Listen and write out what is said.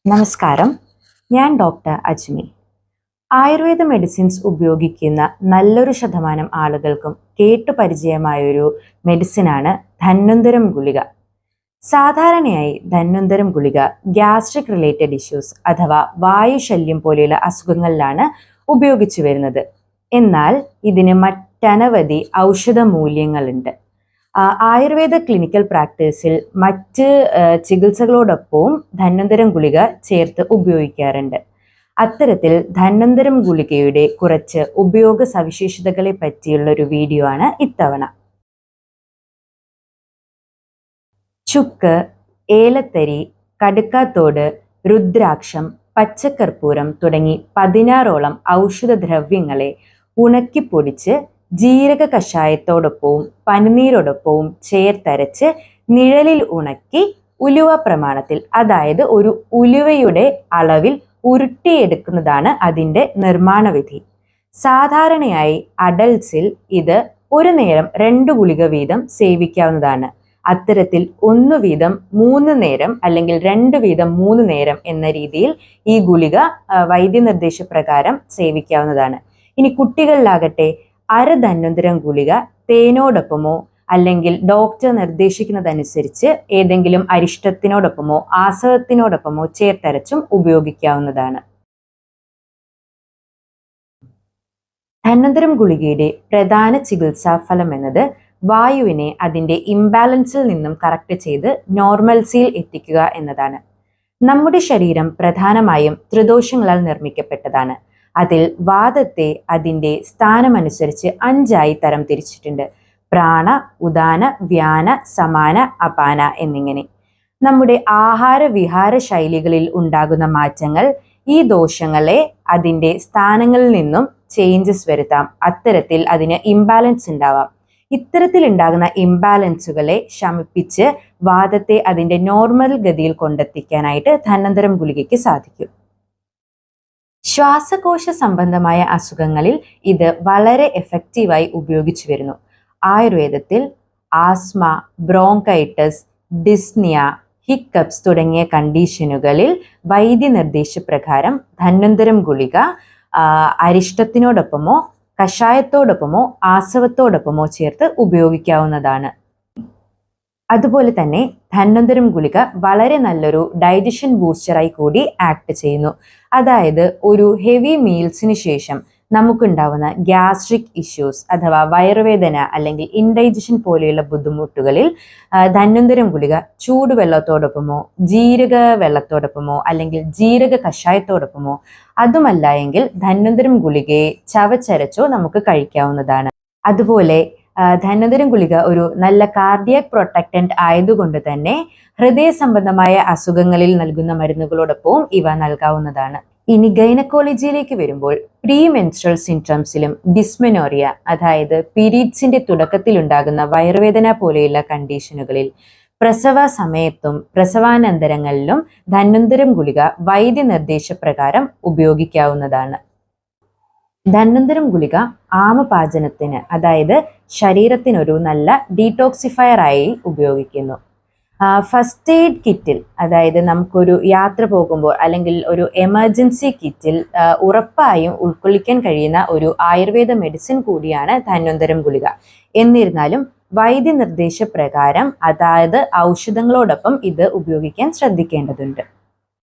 നമസ്കാരം, ഞാൻ doctor അജ്മി. Ayurveda medicines ഉപയോഗിക്കുന്ന നല്ലൊരു ശതമാനം ആളുകൾക്കും കേട്ടുപരിചയമായൊരു മെഡിസിനാണ് ധന്വന്തരം ഗുളിക. സാധാരണയായി ധന്വന്തരം ഗുളിക ഗ്യാസ്ട്രിക് റിലേറ്റഡ് ഇഷ്യൂസ് അഥവാ വായുശല്യം പോലെയുള്ള അസുഖങ്ങളിലാണ് ഉപയോഗിച്ചു വരുന്നത്. എന്നാൽ ഇതിന് മറ്റനവധി ഔഷധ മൂല്യങ്ങളുണ്ട്. ആയുർവേദ ക്ലിനിക്കൽ പ്രാക്ടീസിൽ മറ്റ് ചികിത്സകളോടൊപ്പവും ധന്വന്തരം ഗുളിക ചേർത്ത് ഉപയോഗിക്കാറുണ്ട്. അത്തരത്തിൽ ധന്വന്തരം ഗുളികയുടെ കുറച്ച് ഉപയോഗ സവിശേഷതകളെ പറ്റിയുള്ള ഒരു വീഡിയോ ആണ് ഇത്തവണ. ചുക്ക്, ഏലത്തരി, കടുക്കാത്തോട്, രുദ്രാക്ഷം, പച്ചക്കർപ്പൂരം തുടങ്ങി 16ഓളം ഔഷധദ്രവ്യങ്ങളെ ഉണക്കിപ്പൊടിച്ച് ജീരക കഷായത്തോടൊപ്പവും പനിനീരോടൊപ്പവും ചേർത്തരച്ച് നിഴലിൽ ഉണക്കി ഉലുവ പ്രമാണത്തിൽ, അതായത് ഒരു ഉലുവയുടെ അളവിൽ ഉരുട്ടിയെടുക്കുന്നതാണ് അതിൻ്റെ നിർമ്മാണ വിധി. സാധാരണയായി അഡൽട്സിൽ ഇത് ഒരു നേരം 2 ഗുളിക വീതം സേവിക്കാവുന്നതാണ്. അത്തരത്തിൽ 1 വീതം 3 നേരം അല്ലെങ്കിൽ 2 വീതം 3 നേരം എന്ന രീതിയിൽ ഈ ഗുളിക വൈദ്യനിർദ്ദേശപ്രകാരം സേവിക്കാവുന്നതാണ്. ഇനി കുട്ടികളിലാകട്ടെ ധന്വന്തരം ഗുളിക തേനോടൊപ്പമോ അല്ലെങ്കിൽ ഡോക്ടർ നിർദ്ദേശിക്കുന്നതനുസരിച്ച് ഏതെങ്കിലും അരിഷ്ടത്തിനോടൊപ്പമോ ആസവത്തിനോടൊപ്പമോ ചേർത്തരച്ചും ഉപയോഗിക്കാവുന്നതാണ്. ധന്വന്തരം ഗുളികയുടെ പ്രധാന ചികിത്സാ ഫലം എന്നത് വായുവിനെ അതിൻ്റെ ഇംബാലൻസിൽ നിന്നും കറക്റ്റ് ചെയ്ത് നോർമൽസിയിൽ എത്തിക്കുക എന്നതാണ്. നമ്മുടെ ശരീരം പ്രധാനമായും ത്രിദോഷങ്ങളാൽ നിർമ്മിക്കപ്പെട്ടതാണ്. അതിൽ വാദത്തെ അതിൻ്റെ സ്ഥാനമനുസരിച്ച് 5ആയി തരം തിരിച്ചിട്ടുണ്ട്: പ്രാണ, ഉദാന, വ്യാന, സമാന, അപാന എന്നിങ്ങനെ. നമ്മുടെ ആഹാര വിഹാര ശൈലികളിൽ ഉണ്ടാകുന്ന മാറ്റങ്ങൾ ഈ ദോഷങ്ങളെ അതിൻ്റെ സ്ഥാനങ്ങളിൽ നിന്നും ചേഞ്ചസ് വരുത്താം. അത്തരത്തിൽ അതിന് ഇംബാലൻസ് ഉണ്ടാവാം. ഇത്തരത്തിൽ ഉണ്ടാകുന്ന ഇംബാലൻസുകളെ ശമിപ്പിച്ച് വാദത്തെ അതിൻ്റെ നോർമൽ ഗതിയിൽ കൊണ്ടെത്തിക്കാനായിട്ട് ധന്വന്തരം ഗുളികയ്ക്ക് സാധിക്കും. ശ്വാസകോശ സംബന്ധമായ അസുഖങ്ങളിൽ ഇത് വളരെ എഫക്റ്റീവായി ഉപയോഗിച്ചു വരുന്നു. ആയുർവേദത്തിൽ ആസ്മ, ബ്രോങ്കൈറ്റിസ്, ഡിസ്നിയ, ഹിക്കപ്സ് തുടങ്ങിയ കണ്ടീഷനുകളിൽ വൈദ്യനിർദ്ദേശപ്രകാരം ധന്വന്തരം ഗുളിക അരിഷ്ടത്തിനോടൊപ്പമോ കഷായത്തോടൊപ്പമോ ആസവത്തോടൊപ്പമോ ചേർത്ത് ഉപയോഗിക്കാവുന്നതാണ്. അതുപോലെ തന്നെ ധന്വന്തരം ഗുളിക വളരെ നല്ലൊരു ഡൈജഷൻ ബൂസ്റ്ററായി കൂടി ആക്ട് ചെയ്യുന്നു. അതായത് ഒരു ഹെവി മീൽസിന് ശേഷം നമുക്കുണ്ടാവുന്ന ഗ്യാസ്ട്രിക് ഇഷ്യൂസ് അഥവാ വയറുവേദന അല്ലെങ്കിൽ ഇൻഡൈജഷൻ പോലെയുള്ള ബുദ്ധിമുട്ടുകളിൽ ധന്വന്തരം ഗുളിക ചൂടുവെള്ളത്തോടൊപ്പമോ ജീരക വെള്ളത്തോടൊപ്പമോ അല്ലെങ്കിൽ ജീരക കഷായത്തോടൊപ്പമോ അതുമല്ല എങ്കിൽ ധന്വന്തരം ഗുളികയെ ചവച്ചരച്ചോ നമുക്ക് കഴിക്കാവുന്നതാണ്. അതുപോലെ ധന്വന്തരം ഗുളിക ഒരു നല്ല കാർഡിയാക് പ്രൊട്ടക്റ്റന്റ് ആയതുകൊണ്ട് തന്നെ ഹൃദയ സംബന്ധമായ അസുഖങ്ങളിൽ നൽകുന്ന മരുന്നുകളോടൊപ്പവും ഇവ നൽകാവുന്നതാണ്. ഇനി ഗൈനക്കോളജിയിലേക്ക് വരുമ്പോൾ പ്രീ മെൻസ്ട്രൽ സിംറ്റംസിലും ഡിസ്മെനോറിയ അതായത് പീരീഡ്സിന്റെ തുടക്കത്തിൽ ഉണ്ടാകുന്ന വയറുവേദന പോലെയുള്ള കണ്ടീഷനുകളിൽ പ്രസവ സമയത്തും പ്രസവാനന്തരങ്ങളിലും ധന്വന്തരം ഗുളിക വൈദ്യനിർദ്ദേശപ്രകാരം ഉപയോഗിക്കാവുന്നതാണ്. ധന്വന്തരം ഗുളിക ആമപാചനത്തിന്, അതായത് ശരീരത്തിനൊരു നല്ല ഡീടോക്സിഫയർ ആയി ഉപയോഗിക്കുന്നു. ഫസ്റ്റ് എയ്ഡ് കിറ്റിൽ, അതായത് നമുക്കൊരു യാത്ര പോകുമ്പോൾ അല്ലെങ്കിൽ ഒരു എമർജൻസി കിറ്റിൽ ഉറപ്പായും ഉൾക്കൊള്ളിക്കാൻ കഴിയുന്ന ഒരു ആയുർവേദ മെഡിസിൻ കൂടിയാണ് ധന്വന്തരം ഗുളിക. എന്നിരുന്നാലും വൈദ്യനിർദ്ദേശപ്രകാരം അതായത് ഔഷധങ്ങളോടൊപ്പം ഇത് ഉപയോഗിക്കാൻ ശ്രദ്ധിക്കേണ്ടതുണ്ട്.